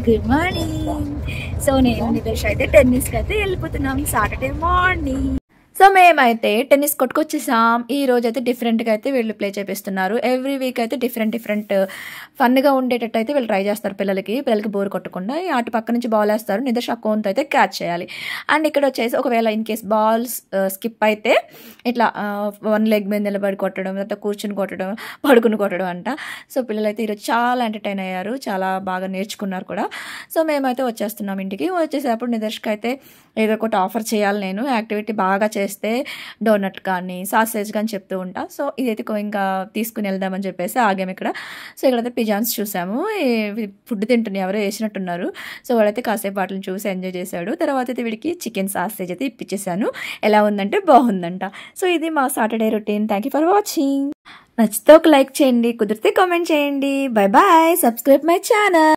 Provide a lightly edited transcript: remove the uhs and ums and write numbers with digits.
Good morning. So నేను నివేష్ అయితే టెన్నిస్కి అయితే వెళ్ళిపోతున్నాం సాటర్డే మార్నింగ్. సో మేమైతే టెన్నిస్ కొట్టుకొచ్చేసాం. ఈ రోజు అయితే డిఫరెంట్గా అయితే వీళ్ళు ప్లే చేపిస్తున్నారు. ఎవ్రీ వీక్ అయితే డిఫరెంట్ ఫన్గా ఉండేటట్టు అయితే వీళ్ళు ట్రై చేస్తారు. పిల్లలకి బోర్ కొట్టకుండా అటు పక్క నుంచి బాల్ వేస్తారు. నిదేష్ ఆ కోన్తో అయితే క్యాచ్ చేయాలి. అండ్ ఇక్కడ వచ్చేసి ఒకవేళ ఇన్ కేస్ బాల్స్ స్కిప్ అయితే ఇట్లా వన్ లెగ్ మీద నిలబడి కొట్టడం, లేకపోతే కూర్చుని కొట్టడం, పడుకుని కొట్టడం అంట. సో పిల్లలు అయితే ఈరోజు చాలా ఎంటర్టైన్ అయ్యారు, చాలా బాగా నేర్చుకున్నారు కూడా. సో మేమైతే వచ్చేస్తున్నాం ఇంటికి. వచ్చేసేటప్పుడు నిదేష్కి అయితే ఏదో ఒకటి ఆఫర్ చేయాలి, నేను యాక్టివిటీ బాగా చేస్తే డోనట్ కానీ సాసేజ్ కానీ చెప్తూ ఉంటా. సో ఇదైతే ఇంకా తీసుకుని వెళ్దామని చెప్పేసి ఆగాము ఇక్కడ. సో ఇక్కడైతే పిజాన్స్ చూసాము, ఫుడ్ తింటున్నాయి, ఎవరో వేసినట్టున్నారు. సో వాడైతే కాసేపు వాటిని చూసి ఎంజాయ్ చేశాడు. తర్వాత అయితే వీడికి చికెన్ సాసేజ్ అయితే ఇప్పించేసాను. ఎలా ఉందంటే బాగుందంట. సో ఇది మా Saturday routine. Thank you for watching. నచ్చితే ఒక లైక్ చేయండి, కుదిరితే కామెంట్ చేయండి. Bye bye. Subscribe my channel.